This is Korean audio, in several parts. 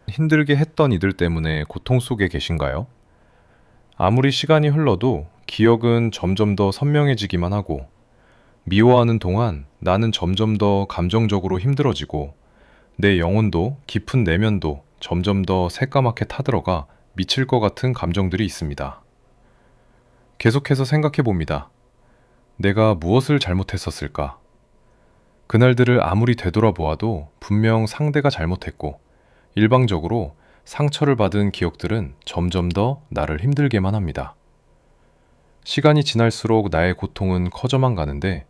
힘들게 했던 이들 때문에 고통 속에 계신가요? 아무리 시간이 흘러도 기억은 점점 더 선명해지기만 하고, 미워하는 동안 나는 점점 더 감정적으로 힘들어지고, 내 영혼도 깊은 내면도 점점 더 새까맣게 타들어가 미칠 것 같은 감정들이 있습니다. 계속해서 생각해 봅니다. 내가 무엇을 잘못했었을까? 그날들을 아무리 되돌아보아도 분명 상대가 잘못했고, 일방적으로 상처를 받은 기억들은 점점 더 나를 힘들게만 합니다. 시간이 지날수록 나의 고통은 커져만 가는데,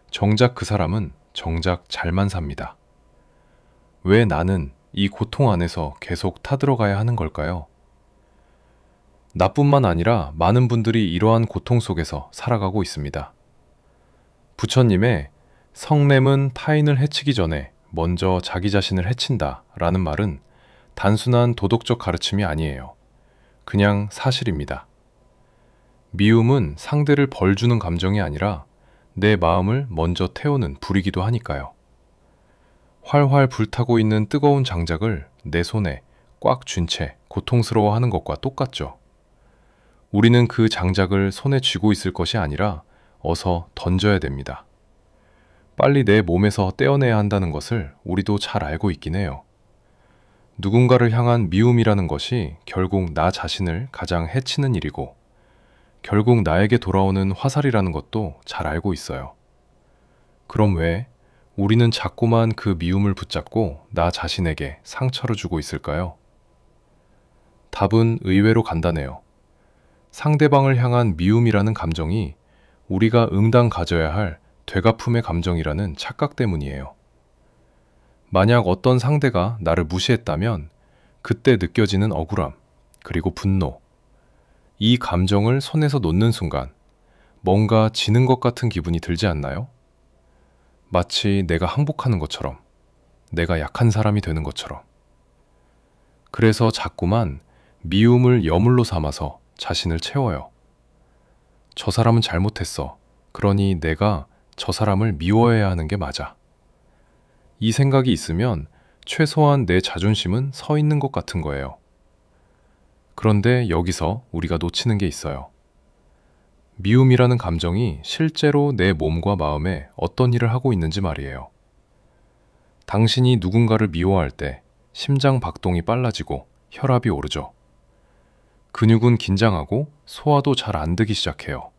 정작 그 사람은 정작 잘만 삽니다. 왜 나는 이 고통 안에서 계속 타들어가야 하는 걸까요? 나뿐만 아니라 많은 분들이 이러한 고통 속에서 살아가고 있습니다. 부처님의 성냄은 타인을 해치기 전에 먼저 자기 자신을 해친다 라는 말은 단순한 도덕적 가르침이 아니에요. 그냥 사실입니다. 미움은 상대를 벌주는 감정이 아니라 내 마음을 먼저 태우는 불이기도 하니까요. 활활 불타고 있는 뜨거운 장작을 내 손에 꽉 쥔 채 고통스러워하는 것과 똑같죠. 우리는 그 장작을 손에 쥐고 있을 것이 아니라 어서 던져야 됩니다. 빨리 내 몸에서 떼어내야 한다는 것을 우리도 잘 알고 있긴 해요. 누군가를 향한 미움이라는 것이 결국 나 자신을 가장 해치는 일이고, 결국 나에게 돌아오는 화살이라는 것도 잘 알고 있어요. 그럼 왜 우리는 자꾸만 그 미움을 붙잡고 나 자신에게 상처를 주고 있을까요? 답은 의외로 간단해요. 상대방을 향한 미움이라는 감정이 우리가 응당 가져야 할 되갚음의 감정이라는 착각 때문이에요. 만약 어떤 상대가 나를 무시했다면 그때 느껴지는 억울함, 그리고 분노, 이 감정을 손에서 놓는 순간 뭔가 지는 것 같은 기분이 들지 않나요? 마치 내가 항복하는 것처럼, 내가 약한 사람이 되는 것처럼. 그래서 자꾸만 미움을 여물로 삼아서 자신을 채워요. 저 사람은 잘못했어. 그러니 내가 저 사람을 미워해야 하는 게 맞아. 이 생각이 있으면 최소한 내 자존심은 서 있는 것 같은 거예요. 그런데 여기서 우리가 놓치는 게 있어요. 미움이라는 감정이 실제로 내 몸과 마음에 어떤 일을 하고 있는지 말이에요. 당신이 누군가를 미워할 때 심장 박동이 빨라지고 혈압이 오르죠. 근육은 긴장하고 소화도 잘 안 되기 시작해요.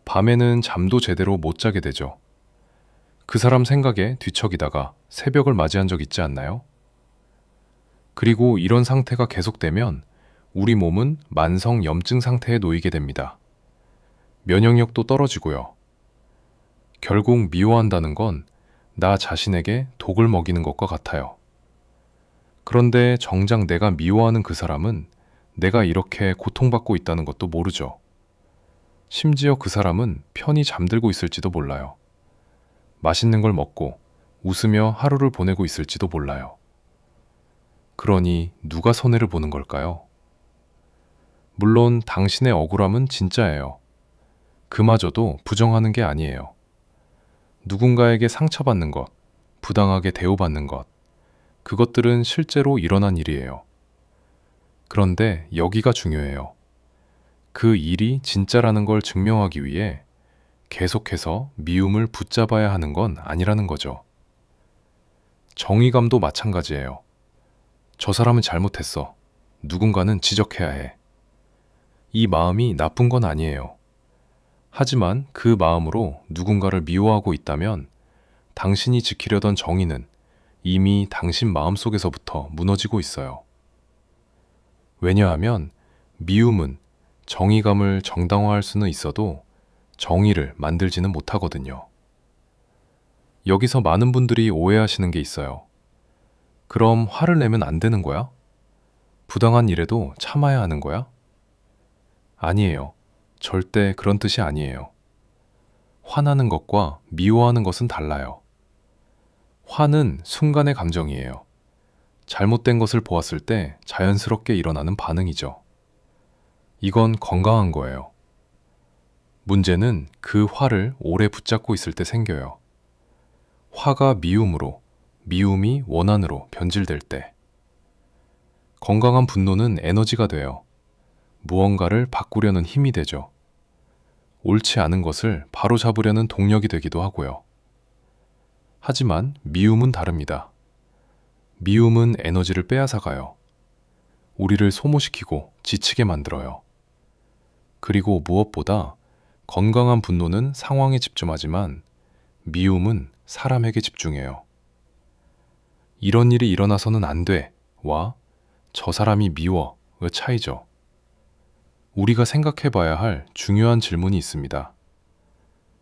밤에는 잠도 제대로 못 자게 되죠. 그 사람 생각에 뒤척이다가 새벽을 맞이한 적 있지 않나요? 그리고 이런 상태가 계속되면 우리 몸은 만성 염증 상태에 놓이게 됩니다. 면역력도 떨어지고요. 결국 미워한다는 건 나 자신에게 독을 먹이는 것과 같아요. 그런데 정작 내가 미워하는 그 사람은 내가 이렇게 고통받고 있다는 것도 모르죠. 심지어 그 사람은 편히 잠들고 있을지도 몰라요. 맛있는 걸 먹고 웃으며 하루를 보내고 있을지도 몰라요. 그러니 누가 손해를 보는 걸까요? 물론 당신의 억울함은 진짜예요. 그마저도 부정하는 게 아니에요. 누군가에게 상처받는 것, 부당하게 대우받는 것, 그것들은 실제로 일어난 일이에요. 그런데 여기가 중요해요. 그 일이 진짜라는 걸 증명하기 위해 계속해서 미움을 붙잡아야 하는 건 아니라는 거죠. 정의감도 마찬가지예요. 저 사람은 잘못했어. 누군가는 지적해야 해. 이 마음이 나쁜 건 아니에요. 하지만 그 마음으로 누군가를 미워하고 있다면 당신이 지키려던 정의는 이미 당신 마음속에서부터 무너지고 있어요. 왜냐하면 미움은 정의감을 정당화할 수는 있어도 정의를 만들지는 못하거든요. 여기서 많은 분들이 오해하시는 게 있어요. 그럼 화를 내면 안 되는 거야? 부당한 일에도 참아야 하는 거야? 아니에요. 절대 그런 뜻이 아니에요. 화나는 것과 미워하는 것은 달라요. 화는 순간의 감정이에요. 잘못된 것을 보았을 때 자연스럽게 일어나는 반응이죠. 이건 건강한 거예요. 문제는 그 화를 오래 붙잡고 있을 때 생겨요. 화가 미움으로, 미움이 원한으로 변질될 때. 건강한 분노는 에너지가 돼요. 무언가를 바꾸려는 힘이 되죠. 옳지 않은 것을 바로잡으려는 동력이 되기도 하고요. 하지만 미움은 다릅니다. 미움은 에너지를 빼앗아가요. 우리를 소모시키고 지치게 만들어요. 그리고 무엇보다 건강한 분노는 상황에 집중하지만 미움은 사람에게 집중해요. 이런 일이 일어나서는 안 돼, 와, 저 사람이 미워의 차이죠. 우리가 생각해 봐야 할 중요한 질문이 있습니다.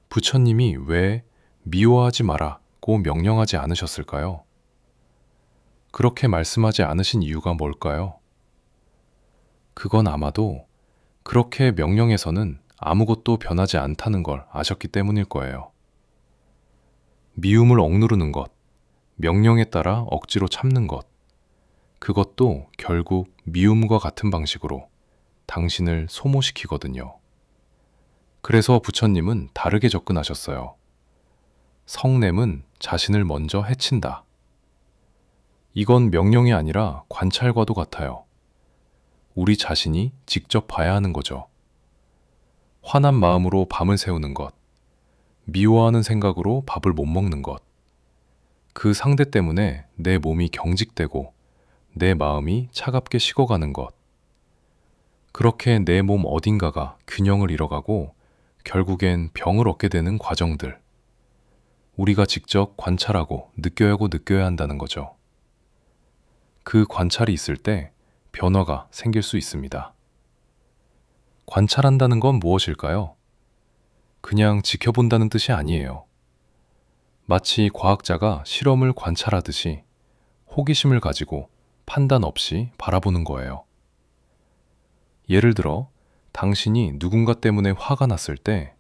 부처님이 왜 미워하지 마라고 명령하지 않으셨을까요? 그렇게 말씀하지 않으신 이유가 뭘까요? 그건 아마도 그렇게 명령해서는 아무것도 변하지 않다는 걸 아셨기 때문일 거예요. 미움을 억누르는 것, 명령에 따라 억지로 참는 것, 그것도 결국 미움과 같은 방식으로 당신을 소모시키거든요. 그래서 부처님은 다르게 접근하셨어요. 성냄은 자신을 먼저 해친다. 이건 명령이 아니라 관찰과도 같아요. 우리 자신이 직접 봐야 하는 거죠. 화난 마음으로 밤을 새우는 것, 미워하는 생각으로 밥을 못 먹는 것, 그 상대 때문에 내 몸이 경직되고 내 마음이 차갑게 식어가는 것, 그렇게 내 몸 어딘가가 균형을 잃어가고 결국엔 병을 얻게 되는 과정들, 우리가 직접 관찰하고 느껴야 한다는 거죠. 그 관찰이 있을 때 변화가 생길 수 있습니다. 관찰한다는 건 무엇일까요? 그냥 지켜본다는 뜻이 아니에요. 마치 과학자가 실험을 관찰하듯이 호기심을 가지고 판단 없이 바라보는 거예요. 예를 들어, 당신이 누군가 때문에 화가 났을 때,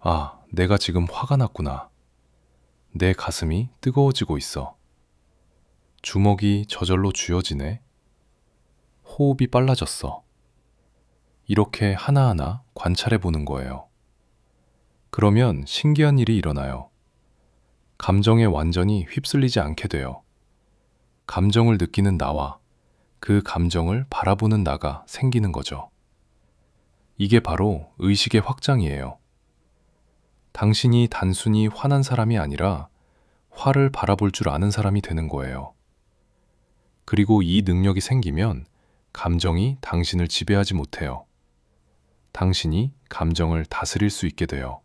아, 내가 지금 화가 났구나. 내 가슴이 뜨거워지고 있어. 주먹이 저절로 쥐어지네. 호흡이 빨라졌어. 이렇게 하나하나 관찰해 보는 거예요. 그러면 신기한 일이 일어나요. 감정에 완전히 휩쓸리지 않게 돼요. 감정을 느끼는 나와 그 감정을 바라보는 나가 생기는 거죠. 이게 바로 의식의 확장이에요. 당신이 단순히 화난 사람이 아니라 화를 바라볼 줄 아는 사람이 되는 거예요. 그리고 이 능력이 생기면 감정이 당신을 지배하지 못해요. 당신이 감정을 다스릴 수 있게 돼요.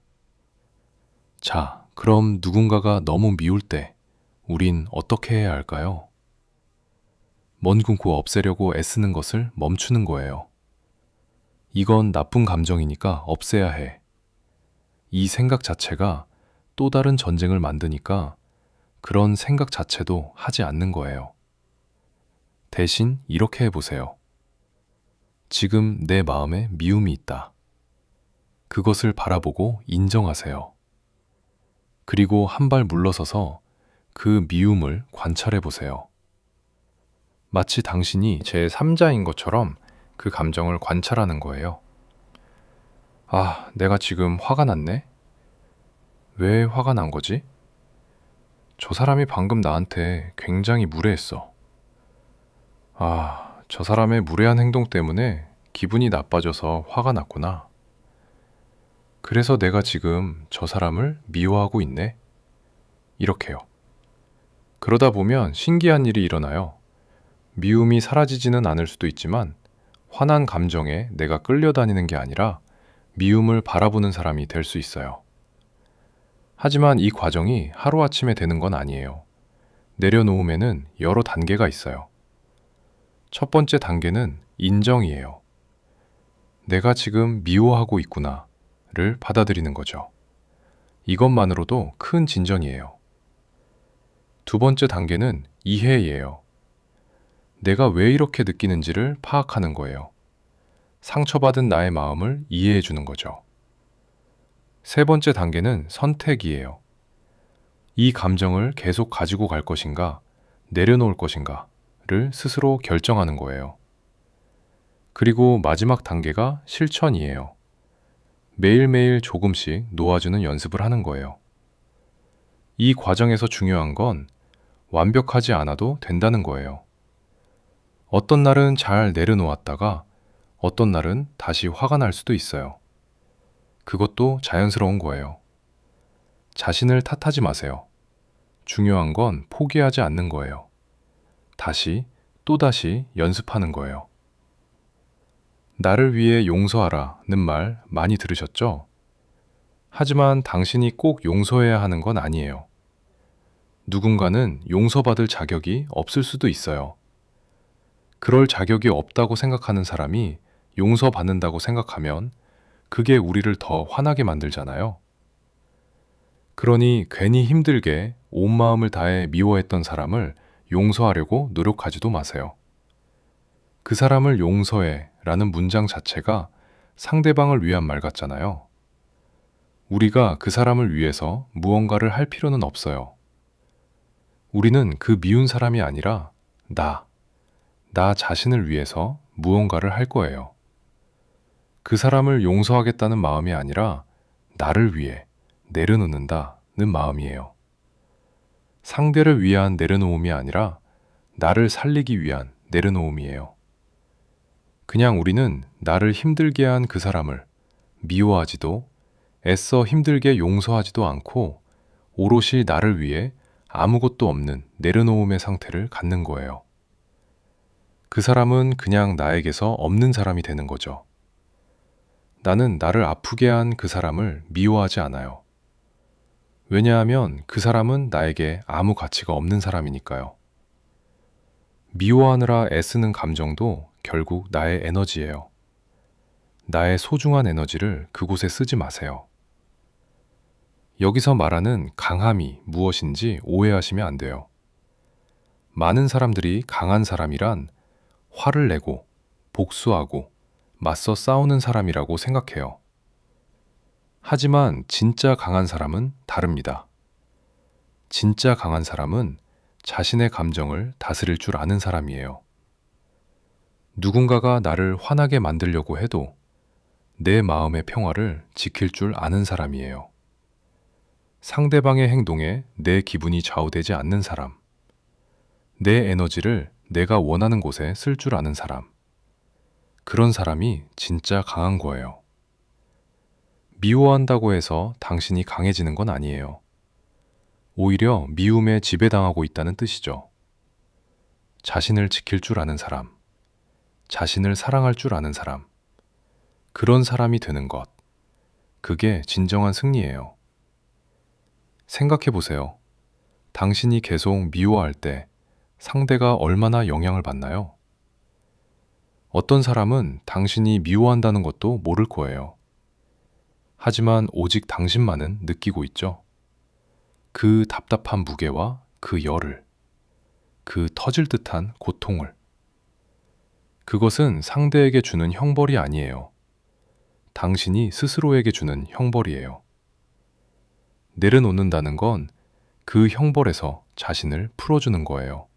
자, 그럼 누군가가 너무 미울 때 우린 어떻게 해야 할까요? 먼 꿈꾸 없애려고 애쓰는 것을 멈추는 거예요. 이건 나쁜 감정이니까 없애야 해. 이 생각 자체가 또 다른 전쟁을 만드니까 그런 생각 자체도 하지 않는 거예요. 대신 이렇게 해보세요. 지금 내 마음에 미움이 있다. 그것을 바라보고 인정하세요. 그리고 한 발 물러서서 그 미움을 관찰해 보세요. 마치 당신이 제3자인 것처럼 그 감정을 관찰하는 거예요. 아, 내가 지금 화가 났네? 왜 화가 난 거지? 저 사람이 방금 나한테 굉장히 무례했어. 아, 저 사람의 무례한 행동 때문에 기분이 나빠져서 화가 났구나. 그래서 내가 지금 저 사람을 미워하고 있네? 이렇게요. 그러다 보면 신기한 일이 일어나요. 미움이 사라지지는 않을 수도 있지만 화난 감정에 내가 끌려다니는 게 아니라 미움을 바라보는 사람이 될 수 있어요. 하지만 이 과정이 하루아침에 되는 건 아니에요. 내려놓음에는 여러 단계가 있어요. 첫 번째 단계는 인정이에요. 내가 지금 미워하고 있구나를 받아들이는 거죠. 이것만으로도 큰 진전이에요. 두 번째 단계는 이해예요. 내가 왜 이렇게 느끼는지를 파악하는 거예요. 상처받은 나의 마음을 이해해 주는 거죠. 세 번째 단계는 선택이에요. 이 감정을 계속 가지고 갈 것인가, 내려놓을 것인가를 스스로 결정하는 거예요. 그리고 마지막 단계가 실천이에요. 매일매일 조금씩 놓아주는 연습을 하는 거예요. 이 과정에서 중요한 건 완벽하지 않아도 된다는 거예요. 어떤 날은 잘 내려놓았다가 어떤 날은 다시 화가 날 수도 있어요. 그것도 자연스러운 거예요. 자신을 탓하지 마세요. 중요한 건 포기하지 않는 거예요. 다시, 또다시 연습하는 거예요. 나를 위해 용서하라는 말 많이 들으셨죠? 하지만 당신이 꼭 용서해야 하는 건 아니에요. 누군가는 용서받을 자격이 없을 수도 있어요. 그럴 자격이 없다고 생각하는 사람이 용서받는다고 생각하면 그게 우리를 더 화나게 만들잖아요. 그러니 괜히 힘들게 온 마음을 다해 미워했던 사람을 용서하려고 노력하지도 마세요. 그 사람을 용서해 라는 문장 자체가 상대방을 위한 말 같잖아요. 우리가 그 사람을 위해서 무언가를 할 필요는 없어요. 우리는 그 미운 사람이 아니라 나 자신을 위해서 무언가를 할 거예요. 그 사람을 용서하겠다는 마음이 아니라 나를 위해 내려놓는다는 마음이에요. 상대를 위한 내려놓음이 아니라 나를 살리기 위한 내려놓음이에요. 그냥 우리는 나를 힘들게 한 그 사람을 미워하지도 애써 힘들게 용서하지도 않고 오롯이 나를 위해 아무것도 없는 내려놓음의 상태를 갖는 거예요. 그 사람은 그냥 나에게서 없는 사람이 되는 거죠. 나는 나를 아프게 한 그 사람을 미워하지 않아요. 왜냐하면 그 사람은 나에게 아무 가치가 없는 사람이니까요. 미워하느라 애쓰는 감정도 결국 나의 에너지예요. 나의 소중한 에너지를 그곳에 쓰지 마세요. 여기서 말하는 강함이 무엇인지 오해하시면 안 돼요. 많은 사람들이 강한 사람이란 화를 내고 복수하고 맞서 싸우는 사람이라고 생각해요. 하지만 진짜 강한 사람은 다릅니다. 진짜 강한 사람은 자신의 감정을 다스릴 줄 아는 사람이에요. 누군가가 나를 화나게 만들려고 해도 내 마음의 평화를 지킬 줄 아는 사람이에요. 상대방의 행동에 내 기분이 좌우되지 않는 사람. 내 에너지를 내가 원하는 곳에 쓸 줄 아는 사람. 그런 사람이 진짜 강한 거예요. 미워한다고 해서 당신이 강해지는 건 아니에요. 오히려 미움에 지배당하고 있다는 뜻이죠. 자신을 지킬 줄 아는 사람, 자신을 사랑할 줄 아는 사람, 그런 사람이 되는 것, 그게 진정한 승리예요. 생각해 보세요. 당신이 계속 미워할 때 상대가 얼마나 영향을 받나요? 어떤 사람은 당신이 미워한다는 것도 모를 거예요. 하지만 오직 당신만은 느끼고 있죠. 그 답답한 무게와 그 열을, 그 터질 듯한 고통을. 그것은 상대에게 주는 형벌이 아니에요. 당신이 스스로에게 주는 형벌이에요. 내려놓는다는 건 그 형벌에서 자신을 풀어주는 거예요.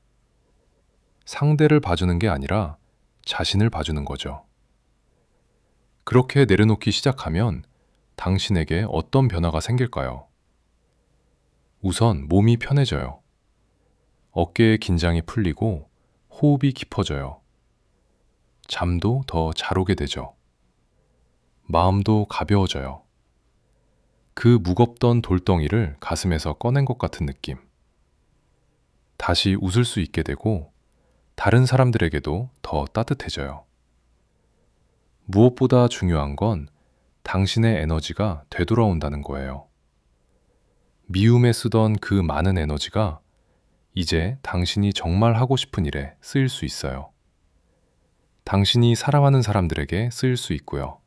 상대를 봐주는 게 아니라 자신을 봐주는 거죠. 그렇게 내려놓기 시작하면 당신에게 어떤 변화가 생길까요? 우선 몸이 편해져요. 어깨의 긴장이 풀리고 호흡이 깊어져요. 잠도 더 잘 오게 되죠. 마음도 가벼워져요. 그 무겁던 돌덩이를 가슴에서 꺼낸 것 같은 느낌. 다시 웃을 수 있게 되고 다른 사람들에게도 더 따뜻해져요. 무엇보다 중요한 건 당신의 에너지가 되돌아온다는 거예요. 미움에 쓰던 그 많은 에너지가 이제 당신이 정말 하고 싶은 일에 쓰일 수 있어요. 당신이 사랑하는 사람들에게 쓰일 수 있고요.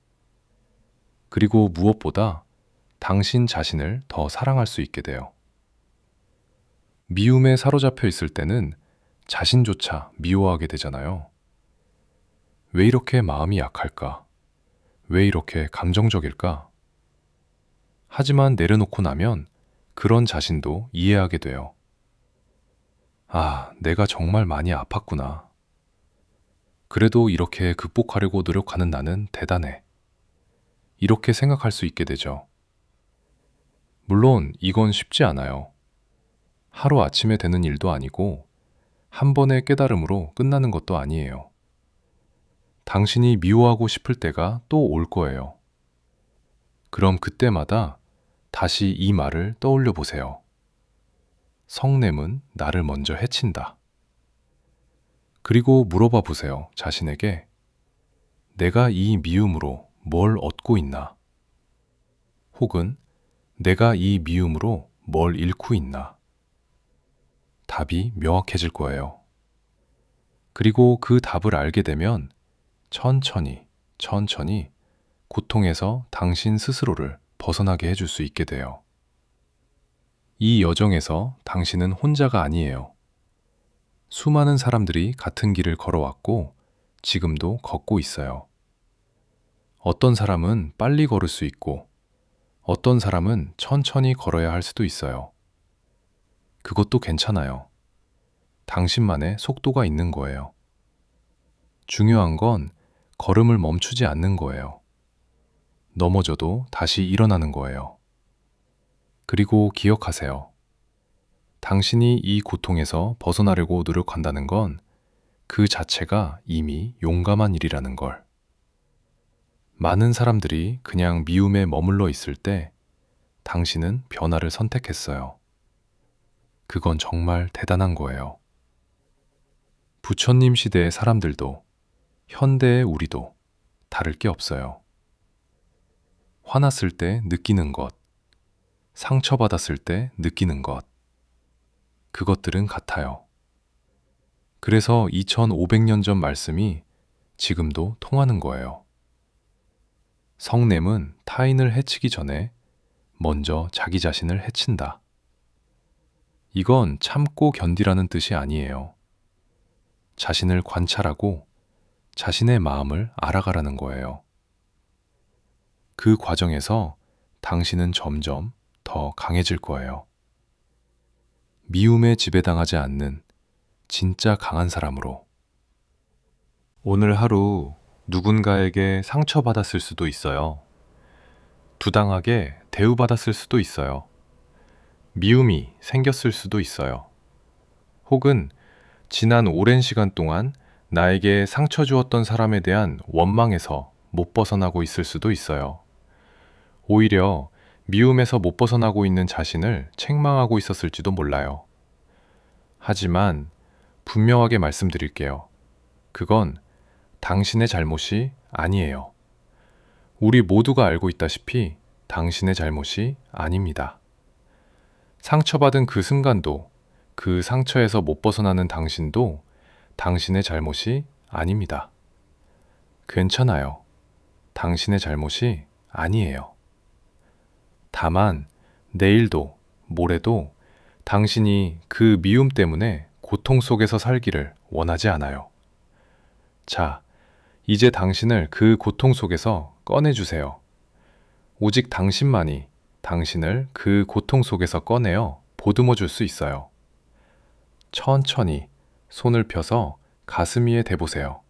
그리고 무엇보다 당신 자신을 더 사랑할 수 있게 돼요. 미움에 사로잡혀 있을 때는 자신조차 미워하게 되잖아요. 왜 이렇게 마음이 약할까? 왜 이렇게 감정적일까? 하지만 내려놓고 나면 그런 자신도 이해하게 돼요. 아, 내가 정말 많이 아팠구나. 그래도 이렇게 극복하려고 노력하는 나는 대단해. 이렇게 생각할 수 있게 되죠. 물론 이건 쉽지 않아요. 하루아침에 되는 일도 아니고 한 번의 깨달음으로 끝나는 것도 아니에요. 당신이 미워하고 싶을 때가 또 올 거예요. 그럼 그때마다 다시 이 말을 떠올려 보세요. 성냄은 나를 먼저 해친다. 그리고 물어봐 보세요. 자신에게 내가 이 미움으로 뭘 얻고 있나? 혹은 내가 이 미움으로 뭘 잃고 있나? 답이 명확해질 거예요. 그리고 그 답을 알게 되면 천천히, 천천히 고통에서 당신 스스로를 벗어나게 해줄 수 있게 돼요. 이 여정에서 당신은 혼자가 아니에요. 수많은 사람들이 같은 길을 걸어왔고 지금도 걷고 있어요. 어떤 사람은 빨리 걸을 수 있고 어떤 사람은 천천히 걸어야 할 수도 있어요. 그것도 괜찮아요. 당신만의 속도가 있는 거예요. 중요한 건 걸음을 멈추지 않는 거예요. 넘어져도 다시 일어나는 거예요. 그리고 기억하세요. 당신이 이 고통에서 벗어나려고 노력한다는 건 그 자체가 이미 용감한 일이라는 걸. 많은 사람들이 그냥 미움에 머물러 있을 때 당신은 변화를 선택했어요. 그건 정말 대단한 거예요. 부처님 시대의 사람들도 현대의 우리도 다를 게 없어요. 화났을 때 느끼는 것, 상처받았을 때 느끼는 것, 그것들은 같아요. 그래서 2500년 전 말씀이 지금도 통하는 거예요. 성냄은 타인을 해치기 전에 먼저 자기 자신을 해친다. 이건 참고 견디라는 뜻이 아니에요. 자신을 관찰하고 자신의 마음을 알아가라는 거예요. 그 과정에서 당신은 점점 더 강해질 거예요. 미움에 지배당하지 않는 진짜 강한 사람으로. 오늘 하루 누군가에게 상처받았을 수도 있어요. 부당하게 대우받았을 수도 있어요. 미움이 생겼을 수도 있어요. 혹은 지난 오랜 시간 동안 나에게 상처 주었던 사람에 대한 원망에서 못 벗어나고 있을 수도 있어요. 오히려 미움에서 못 벗어나고 있는 자신을 책망하고 있었을지도 몰라요. 하지만 분명하게 말씀드릴게요. 그건 당신의 잘못이 아니에요. 우리 모두가 알고 있다시피 당신의 잘못이 아닙니다. 상처받은 그 순간도 그 상처에서 못 벗어나는 당신도 당신의 잘못이 아닙니다. 괜찮아요. 당신의 잘못이 아니에요. 다만 내일도 모레도 당신이 그 미움 때문에 고통 속에서 살기를 원하지 않아요. 자, 이제 당신을 그 고통 속에서 꺼내주세요. 오직 당신만이 당신을 그 고통 속에서 꺼내어 보듬어 줄 수 있어요. 천천히 손을 펴서 가슴 위에 대보세요.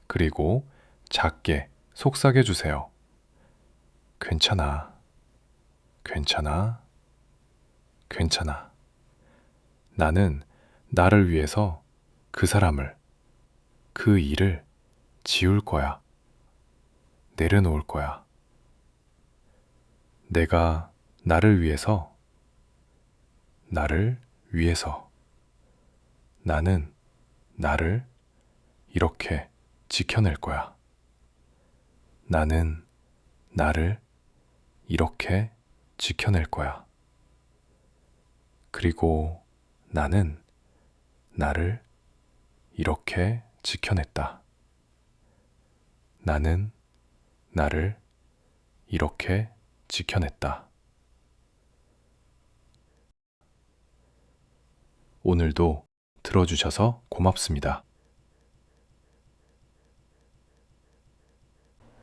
그리고 작게 속삭여 주세요. 괜찮아. 괜찮아. 괜찮아. 나는 나를 위해서 그 사람을, 그 일을 지울 거야. 내려놓을 거야. 내가 나를 위해서, 나를 위해서, 나는 나를 이렇게 지켜낼 거야. 나는 나를 이렇게 지켜낼 거야. 그리고 나는 나를 이렇게 지켜냈다. 나는 나를 이렇게 지켜냈다. 오늘도 들어주셔서 고맙습니다.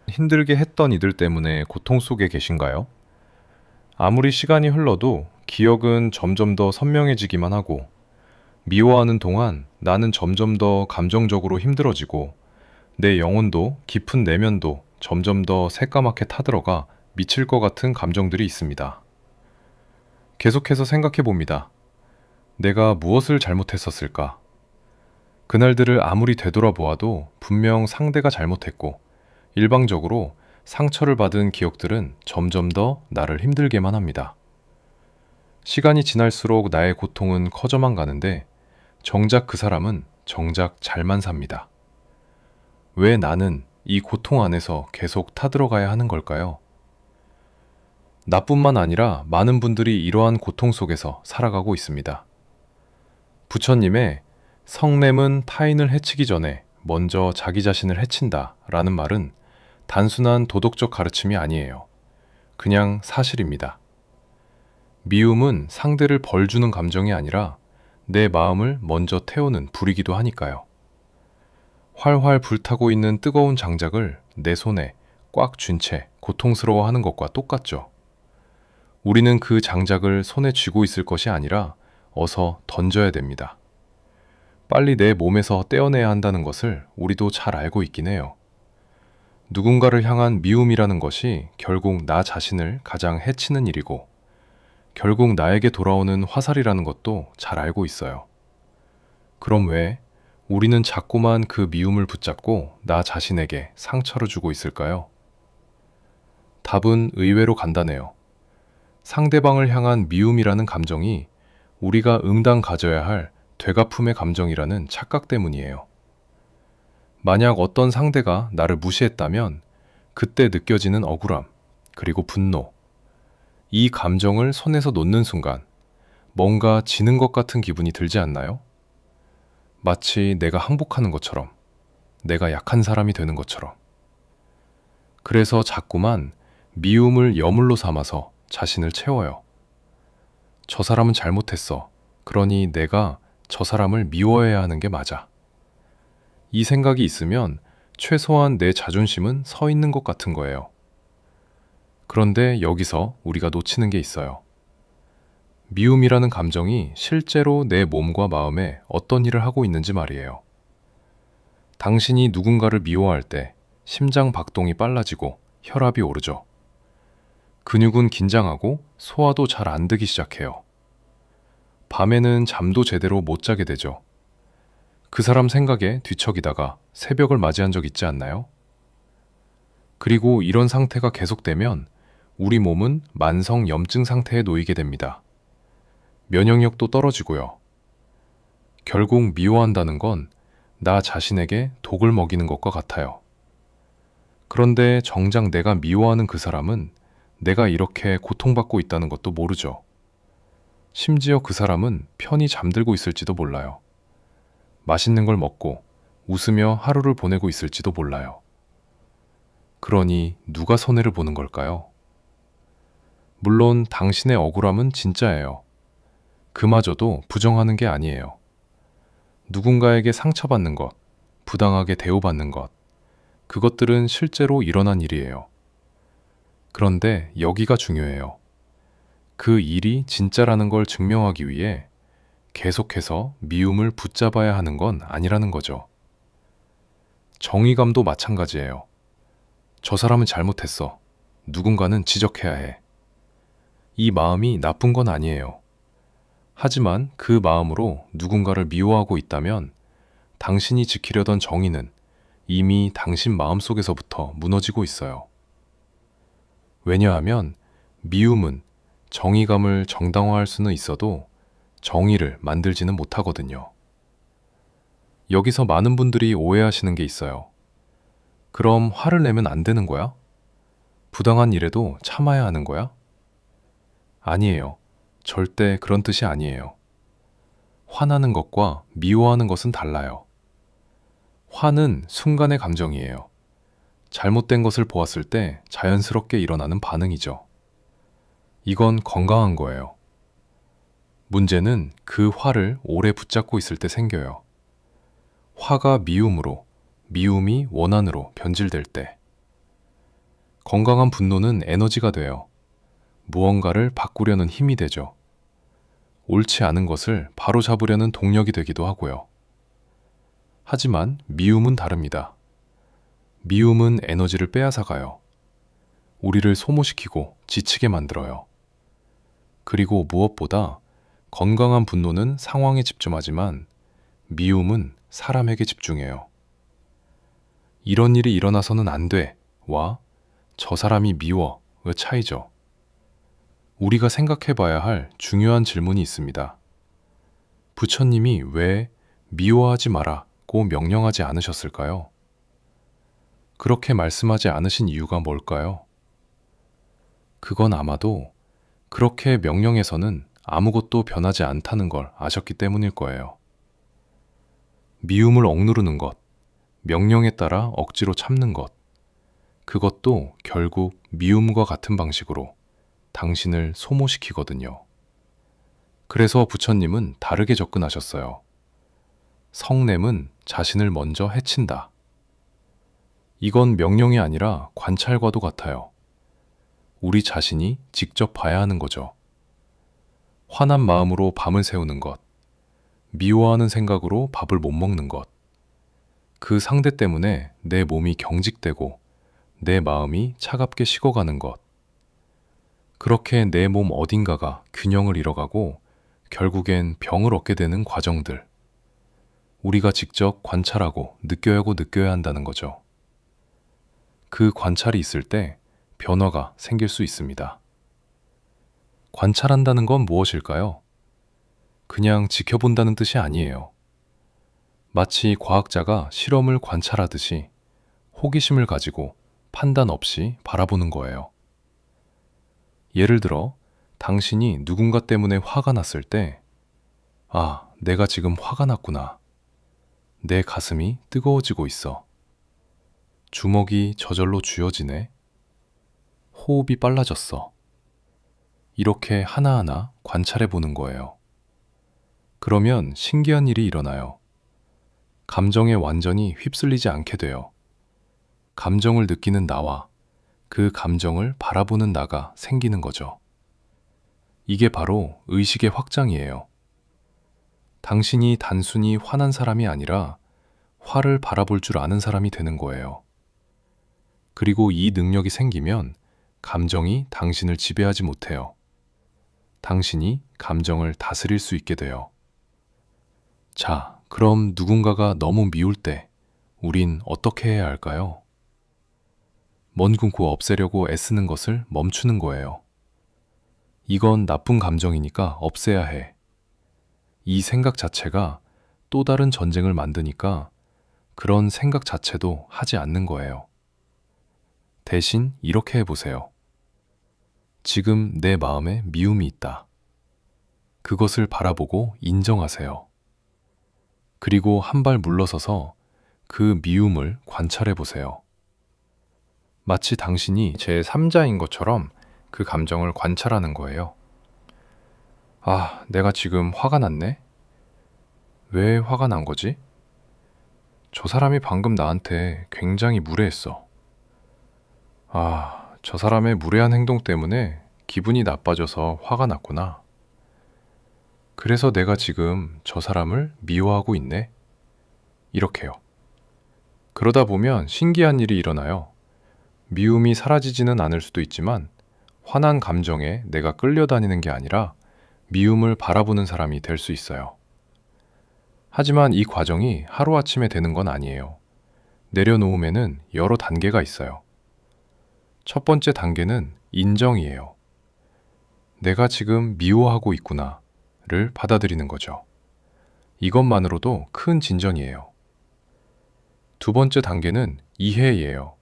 힘들게 했던 이들 때문에 고통 속에 계신가요? 아무리 시간이 흘러도 기억은 점점 더 선명해지기만 하고 미워하는 동안 나는 점점 더 감정적으로 힘들어지고 내 영혼도 깊은 내면도 점점 더 새까맣게 타들어가 미칠 것 같은 감정들이 있습니다. 계속해서 생각해 봅니다. 내가 무엇을 잘못했었을까? 그날들을 아무리 되돌아보아도 분명 상대가 잘못했고 일방적으로 상처를 받은 기억들은 점점 더 나를 힘들게만 합니다. 시간이 지날수록 나의 고통은 커져만 가는데 정작 그 사람은 정작 잘만 삽니다. 왜 나는 이 고통 안에서 계속 타들어가야 하는 걸까요? 나뿐만 아니라 많은 분들이 이러한 고통 속에서 살아가고 있습니다. 부처님의 성냄은 타인을 해치기 전에 먼저 자기 자신을 해친다 라는 말은 단순한 도덕적 가르침이 아니에요. 그냥 사실입니다. 미움은 상대를 벌주는 감정이 아니라 내 마음을 먼저 태우는 불이기도 하니까요. 활활 불타고 있는 뜨거운 장작을 내 손에 꽉 쥔 채 고통스러워하는 것과 똑같죠. 우리는 그 장작을 손에 쥐고 있을 것이 아니라 어서 던져야 됩니다. 빨리 내 몸에서 떼어내야 한다는 것을 우리도 잘 알고 있긴 해요. 누군가를 향한 미움이라는 것이 결국 나 자신을 가장 해치는 일이고 결국 나에게 돌아오는 화살이라는 것도 잘 알고 있어요. 그럼 왜 우리는 자꾸만 그 미움을 붙잡고 나 자신에게 상처를 주고 있을까요? 답은 의외로 간단해요. 상대방을 향한 미움이라는 감정이 우리가 응당 가져야 할 되갚음의 감정이라는 착각 때문이에요. 만약 어떤 상대가 나를 무시했다면 그때 느껴지는 억울함, 그리고 분노, 이 감정을 손에서 놓는 순간 뭔가 지는 것 같은 기분이 들지 않나요? 마치 내가 항복하는 것처럼, 내가 약한 사람이 되는 것처럼. 그래서 자꾸만 미움을 여물로 삼아서 자신을 채워요. 저 사람은 잘못했어. 그러니 내가 저 사람을 미워해야 하는 게 맞아. 이 생각이 있으면 최소한 내 자존심은 서 있는 것 같은 거예요. 그런데 여기서 우리가 놓치는 게 있어요. 미움이라는 감정이 실제로 내 몸과 마음에 어떤 일을 하고 있는지 말이에요. 당신이 누군가를 미워할 때 심장 박동이 빨라지고 혈압이 오르죠. 근육은 긴장하고 소화도 잘 안 되기 시작해요. 밤에는 잠도 제대로 못 자게 되죠. 그 사람 생각에 뒤척이다가 새벽을 맞이한 적 있지 않나요? 그리고 이런 상태가 계속되면 우리 몸은 만성 염증 상태에 놓이게 됩니다. 면역력도 떨어지고요. 결국 미워한다는 건 나 자신에게 독을 먹이는 것과 같아요. 그런데 정작 내가 미워하는 그 사람은 내가 이렇게 고통받고 있다는 것도 모르죠. 심지어 그 사람은 편히 잠들고 있을지도 몰라요. 맛있는 걸 먹고 웃으며 하루를 보내고 있을지도 몰라요. 그러니 누가 손해를 보는 걸까요? 물론 당신의 억울함은 진짜예요. 그마저도 부정하는 게 아니에요. 누군가에게 상처받는 것, 부당하게 대우받는 것, 그것들은 실제로 일어난 일이에요. 그런데 여기가 중요해요. 그 일이 진짜라는 걸 증명하기 위해 계속해서 미움을 붙잡아야 하는 건 아니라는 거죠. 정의감도 마찬가지예요. 저 사람은 잘못했어. 누군가는 지적해야 해. 이 마음이 나쁜 건 아니에요. 하지만 그 마음으로 누군가를 미워하고 있다면 당신이 지키려던 정의는 이미 당신 마음속에서부터 무너지고 있어요. 왜냐하면 미움은 정의감을 정당화할 수는 있어도 정의를 만들지는 못하거든요. 여기서 많은 분들이 오해하시는 게 있어요. 그럼 화를 내면 안 되는 거야? 부당한 일에도 참아야 하는 거야? 아니에요. 절대 그런 뜻이 아니에요. 화나는 것과 미워하는 것은 달라요. 화는 순간의 감정이에요. 잘못된 것을 보았을 때 자연스럽게 일어나는 반응이죠. 이건 건강한 거예요. 문제는 그 화를 오래 붙잡고 있을 때 생겨요. 화가 미움으로, 미움이 원한으로 변질될 때. 건강한 분노는 에너지가 돼요. 무언가를 바꾸려는 힘이 되죠. 옳지 않은 것을 바로잡으려는 동력이 되기도 하고요. 하지만 미움은 다릅니다. 미움은 에너지를 빼앗아가요. 우리를 소모시키고 지치게 만들어요. 그리고 무엇보다 건강한 분노는 상황에 집중하지만 미움은 사람에게 집중해요. 이런 일이 일어나서는 안 돼. 와, 저 사람이 미워의 차이죠. 우리가 생각해 봐야 할 중요한 질문이 있습니다. 부처님이 왜 미워하지 마라고 명령하지 않으셨을까요? 그렇게 말씀하지 않으신 이유가 뭘까요? 그건 아마도 그렇게 명령해서는 아무것도 변하지 않다는 걸 아셨기 때문일 거예요. 미움을 억누르는 것, 명령에 따라 억지로 참는 것, 그것도 결국 미움과 같은 방식으로 당신을 소모시키거든요. 그래서 부처님은 다르게 접근하셨어요. 성냄은 자신을 먼저 해친다. 이건 명령이 아니라 관찰과도 같아요. 우리 자신이 직접 봐야 하는 거죠. 화난 마음으로 밤을 새우는 것, 미워하는 생각으로 밥을 못 먹는 것, 그 상대 때문에 내 몸이 경직되고 내 마음이 차갑게 식어가는 것, 그렇게 내 몸 어딘가가 균형을 잃어가고 결국엔 병을 얻게 되는 과정들, 우리가 직접 관찰하고 느껴야 한다는 거죠. 그 관찰이 있을 때 변화가 생길 수 있습니다. 관찰한다는 건 무엇일까요? 그냥 지켜본다는 뜻이 아니에요. 마치 과학자가 실험을 관찰하듯이 호기심을 가지고 판단 없이 바라보는 거예요. 예를 들어, 당신이 누군가 때문에 화가 났을 때, 아, 내가 지금 화가 났구나. 내 가슴이 뜨거워지고 있어. 주먹이 저절로 쥐어지네. 호흡이 빨라졌어. 이렇게 하나하나 관찰해 보는 거예요. 그러면 신기한 일이 일어나요. 감정에 완전히 휩쓸리지 않게 돼요. 감정을 느끼는 나와 그 감정을 바라보는 나가 생기는 거죠. 이게 바로 의식의 확장이에요. 당신이 단순히 화난 사람이 아니라 화를 바라볼 줄 아는 사람이 되는 거예요. 그리고 이 능력이 생기면 감정이 당신을 지배하지 못해요. 당신이 감정을 다스릴 수 있게 돼요. 자, 그럼 누군가가 너무 미울 때 우린 어떻게 해야 할까요? 먼 굶고 없애려고 애쓰는 것을 멈추는 거예요. 이건 나쁜 감정이니까 없애야 해. 이 생각 자체가 또 다른 전쟁을 만드니까 그런 생각 자체도 하지 않는 거예요. 대신 이렇게 해보세요. 지금 내 마음에 미움이 있다. 그것을 바라보고 인정하세요. 그리고 한 발 물러서서 그 미움을 관찰해 보세요. 마치 당신이 제3자인 것처럼 그 감정을 관찰하는 거예요. 아, 내가 지금 화가 났네? 왜 화가 난 거지? 저 사람이 방금 나한테 굉장히 무례했어. 아, 저 사람의 무례한 행동 때문에 기분이 나빠져서 화가 났구나. 그래서 내가 지금 저 사람을 미워하고 있네? 이렇게요. 그러다 보면 신기한 일이 일어나요. 미움이 사라지지는 않을 수도 있지만 화난 감정에 내가 끌려다니는 게 아니라 미움을 바라보는 사람이 될 수 있어요. 하지만 이 과정이 하루아침에 되는 건 아니에요. 내려놓음에는 여러 단계가 있어요. 첫 번째 단계는 인정이에요. 내가 지금 미워하고 있구나를 받아들이는 거죠. 이것만으로도 큰 진전이에요. 두 번째 단계는 이해예요.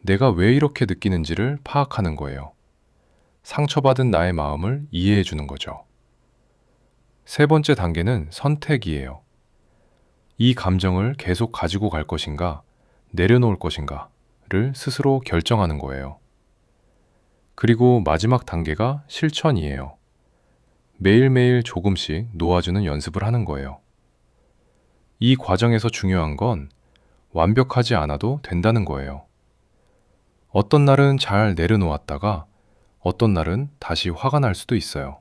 내가 왜 이렇게 느끼는지를 파악하는 거예요. 상처받은 나의 마음을 이해해 주는 거죠. 세 번째 단계는 선택이에요. 이 감정을 계속 가지고 갈 것인가, 내려놓을 것인가를 스스로 결정하는 거예요. 그리고 마지막 단계가 실천이에요. 매일매일 조금씩 놓아주는 연습을 하는 거예요. 이 과정에서 중요한 건 완벽하지 않아도 된다는 거예요. 어떤 날은 잘 내려놓았다가 어떤 날은 다시 화가 날 수도 있어요.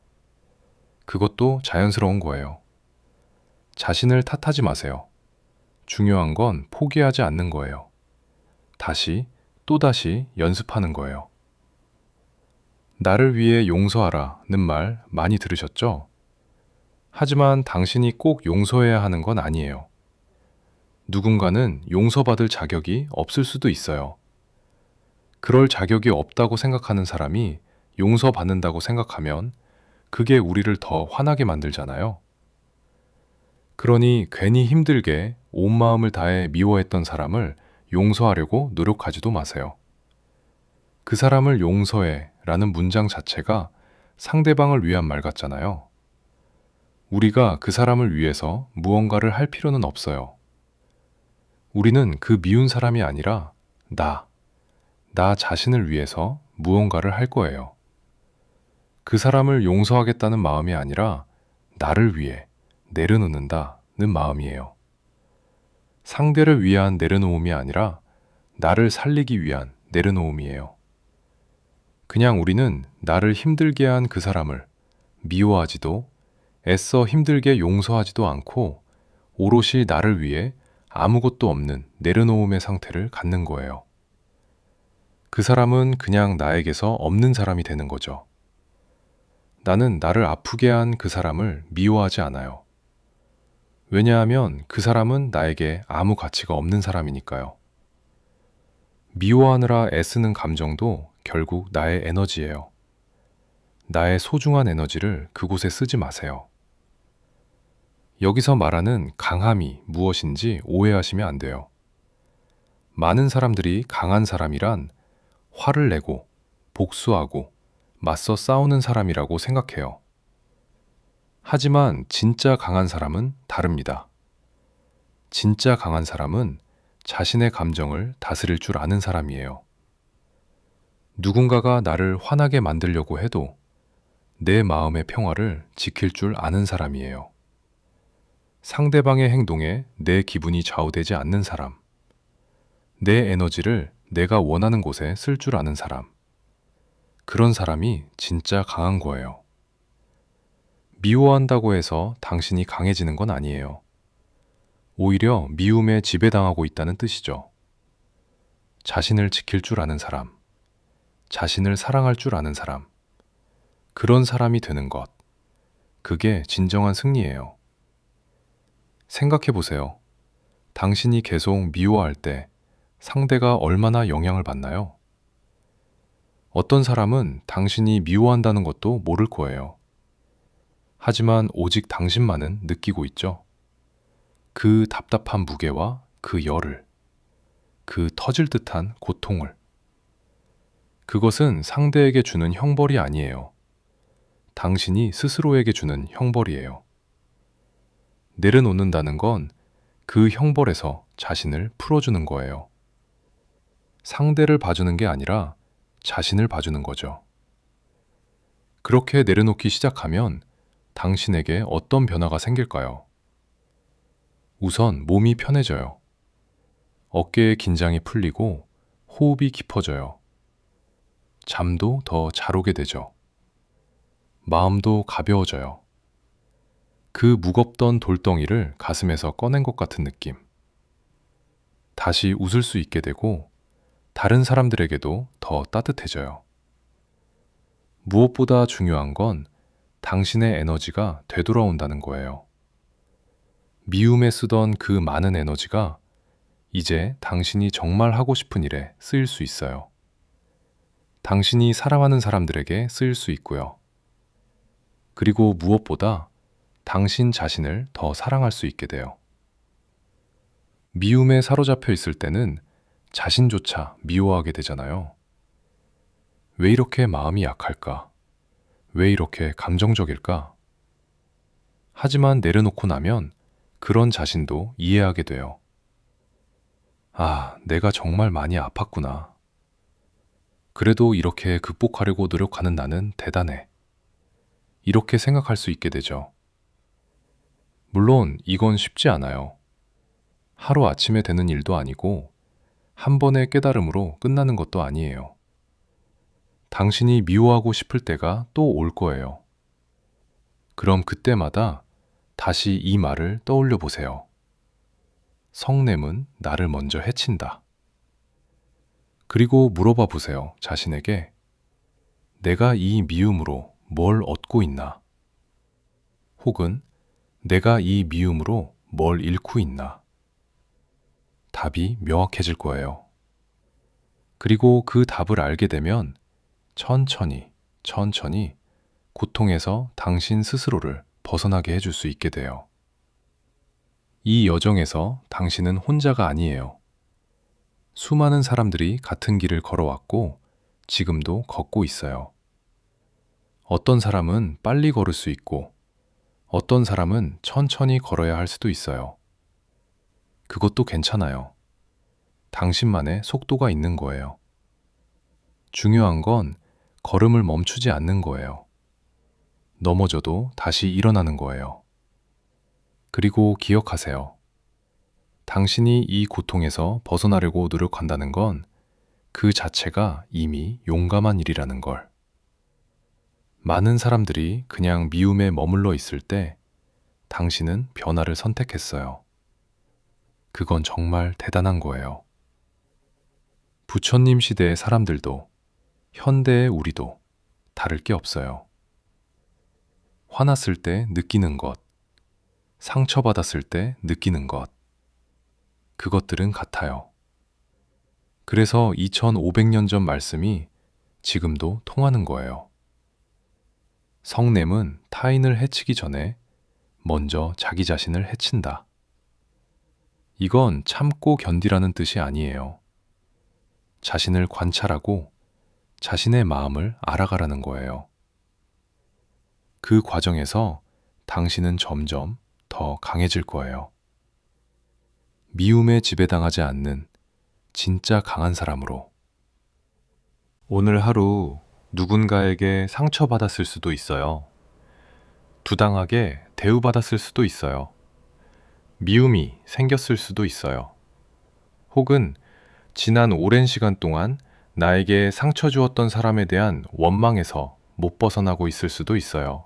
그것도 자연스러운 거예요. 자신을 탓하지 마세요. 중요한 건 포기하지 않는 거예요. 다시, 또다시 연습하는 거예요. 나를 위해 용서하라는 말 많이 들으셨죠? 하지만 당신이 꼭 용서해야 하는 건 아니에요. 누군가는 용서받을 자격이 없을 수도 있어요. 그럴 자격이 없다고 생각하는 사람이 용서받는다고 생각하면 그게 우리를 더 화나게 만들잖아요. 그러니 괜히 힘들게 온 마음을 다해 미워했던 사람을 용서하려고 노력하지도 마세요. 그 사람을 용서해 라는 문장 자체가 상대방을 위한 말 같잖아요. 우리가 그 사람을 위해서 무언가를 할 필요는 없어요. 우리는 그 미운 사람이 아니라 나 자신을 위해서 무언가를 할 거예요. 그 사람을 용서하겠다는 마음이 아니라 나를 위해 내려놓는다는 마음이에요. 상대를 위한 내려놓음이 아니라 나를 살리기 위한 내려놓음이에요. 그냥 우리는 나를 힘들게 한 그 사람을 미워하지도 애써 힘들게 용서하지도 않고 오롯이 나를 위해 아무것도 없는 내려놓음의 상태를 갖는 거예요. 그 사람은 그냥 나에게서 없는 사람이 되는 거죠. 나는 나를 아프게 한 그 사람을 미워하지 않아요. 왜냐하면 그 사람은 나에게 아무 가치가 없는 사람이니까요. 미워하느라 애쓰는 감정도 결국 나의 에너지예요. 나의 소중한 에너지를 그곳에 쓰지 마세요. 여기서 말하는 강함이 무엇인지 오해하시면 안 돼요. 많은 사람들이 강한 사람이란 화를 내고 복수하고 맞서 싸우는 사람이라고 생각해요. 하지만 진짜 강한 사람은 다릅니다. 진짜 강한 사람은 자신의 감정을 다스릴 줄 아는 사람이에요. 누군가가 나를 화나게 만들려고 해도 내 마음의 평화를 지킬 줄 아는 사람이에요. 상대방의 행동에 내 기분이 좌우되지 않는 사람. 내 에너지를 내가 원하는 곳에 쓸 줄 아는 사람. 그런 사람이 진짜 강한 거예요. 미워한다고 해서 당신이 강해지는 건 아니에요. 오히려 미움에 지배당하고 있다는 뜻이죠. 자신을 지킬 줄 아는 사람, 자신을 사랑할 줄 아는 사람, 그런 사람이 되는 것, 그게 진정한 승리예요. 생각해 보세요. 당신이 계속 미워할 때 상대가 얼마나 영향을 받나요? 어떤 사람은 당신이 미워한다는 것도 모를 거예요. 하지만 오직 당신만은 느끼고 있죠. 그 답답한 무게와 그 열을, 그 터질 듯한 고통을. 그것은 상대에게 주는 형벌이 아니에요. 당신이 스스로에게 주는 형벌이에요. 내려놓는다는 건 그 형벌에서 자신을 풀어주는 거예요. 상대를 봐주는 게 아니라 자신을 봐주는 거죠. 그렇게 내려놓기 시작하면 당신에게 어떤 변화가 생길까요? 우선 몸이 편해져요. 어깨의 긴장이 풀리고 호흡이 깊어져요. 잠도 더 잘 오게 되죠. 마음도 가벼워져요. 그 무겁던 돌덩이를 가슴에서 꺼낸 것 같은 느낌. 다시 웃을 수 있게 되고 다른 사람들에게도 더 따뜻해져요. 무엇보다 중요한 건 당신의 에너지가 되돌아온다는 거예요. 미움에 쓰던 그 많은 에너지가 이제 당신이 정말 하고 싶은 일에 쓰일 수 있어요. 당신이 사랑하는 사람들에게 쓰일 수 있고요. 그리고 무엇보다 당신 자신을 더 사랑할 수 있게 돼요. 미움에 사로잡혀 있을 때는 자신조차 미워하게 되잖아요. 왜 이렇게 마음이 약할까? 왜 이렇게 감정적일까? 하지만 내려놓고 나면 그런 자신도 이해하게 돼요. 아, 내가 정말 많이 아팠구나. 그래도 이렇게 극복하려고 노력하는 나는 대단해. 이렇게 생각할 수 있게 되죠. 물론 이건 쉽지 않아요. 하루아침에 되는 일도 아니고 한 번의 깨달음으로 끝나는 것도 아니에요. 당신이 미워하고 싶을 때가 또 올 거예요. 그럼 그때마다 다시 이 말을 떠올려 보세요. 성냄은 나를 먼저 해친다. 그리고 물어봐 보세요, 자신에게. 내가 이 미움으로 뭘 얻고 있나? 혹은 내가 이 미움으로 뭘 잃고 있나? 답이 명확해질 거예요. 그리고 그 답을 알게 되면 천천히, 천천히 고통에서 당신 스스로를 벗어나게 해줄 수 있게 돼요. 이 여정에서 당신은 혼자가 아니에요. 수많은 사람들이 같은 길을 걸어왔고 지금도 걷고 있어요. 어떤 사람은 빨리 걸을 수 있고 어떤 사람은 천천히 걸어야 할 수도 있어요. 그것도 괜찮아요. 당신만의 속도가 있는 거예요. 중요한 건 걸음을 멈추지 않는 거예요. 넘어져도 다시 일어나는 거예요. 그리고 기억하세요. 당신이 이 고통에서 벗어나려고 노력한다는 건 그 자체가 이미 용감한 일이라는 걸. 많은 사람들이 그냥 미움에 머물러 있을 때 당신은 변화를 선택했어요. 그건 정말 대단한 거예요. 부처님 시대의 사람들도 현대의 우리도 다를 게 없어요. 화났을 때 느끼는 것, 상처받았을 때 느끼는 것, 그것들은 같아요. 그래서 2500년 전 말씀이 지금도 통하는 거예요. 성냄은 타인을 해치기 전에 먼저 자기 자신을 해친다. 이건 참고 견디라는 뜻이 아니에요. 자신을 관찰하고 자신의 마음을 알아가라는 거예요. 그 과정에서 당신은 점점 더 강해질 거예요. 미움에 지배당하지 않는 진짜 강한 사람으로. 오늘 하루 누군가에게 상처받았을 수도 있어요. 부당하게 대우받았을 수도 있어요. 미움이 생겼을 수도 있어요. 혹은 지난 오랜 시간 동안 나에게 상처 주었던 사람에 대한 원망에서 못 벗어나고 있을 수도 있어요.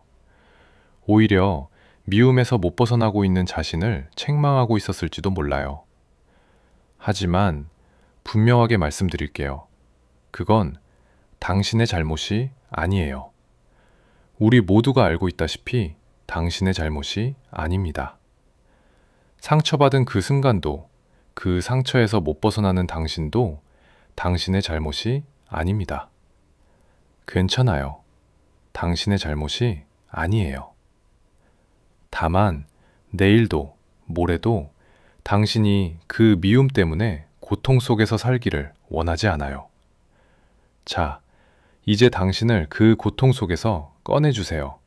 오히려 미움에서 못 벗어나고 있는 자신을 책망하고 있었을지도 몰라요. 하지만 분명하게 말씀드릴게요. 그건 당신의 잘못이 아니에요. 우리 모두가 알고 있다시피 당신의 잘못이 아닙니다. 상처받은 그 순간도 그 상처에서 못 벗어나는 당신도 당신의 잘못이 아닙니다. 괜찮아요. 당신의 잘못이 아니에요. 다만 내일도 모레도 당신이 그 미움 때문에 고통 속에서 살기를 원하지 않아요. 자, 이제 당신을 그 고통 속에서 꺼내주세요.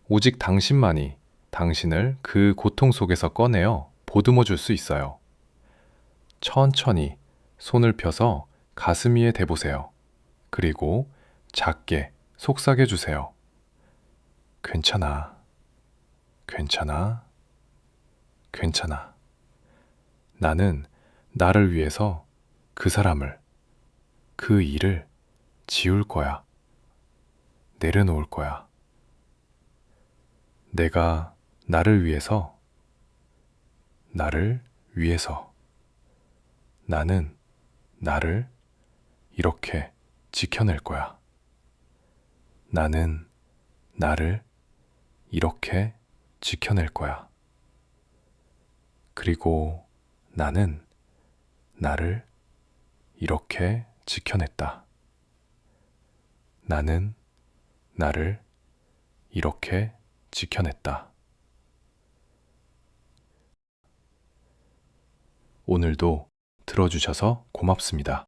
오직 당신만이 당신을 그 고통 속에서 꺼내어 보듬어 줄 수 있어요. 천천히 손을 펴서 가슴 위에 대보세요. 그리고 작게 속삭여 주세요. 괜찮아. 괜찮아. 괜찮아. 나는 나를 위해서 그 사람을, 그 일을 지울 거야. 내려놓을 거야. 내가 나를 위해서, 나를 위해서, 나는 나를 이렇게 지켜낼 거야. 나는 나를 이렇게 지켜낼 거야. 그리고 나는 나를 이렇게 지켜냈다. 나는 나를 이렇게 지켜냈다. 오늘도 들어주셔서 고맙습니다.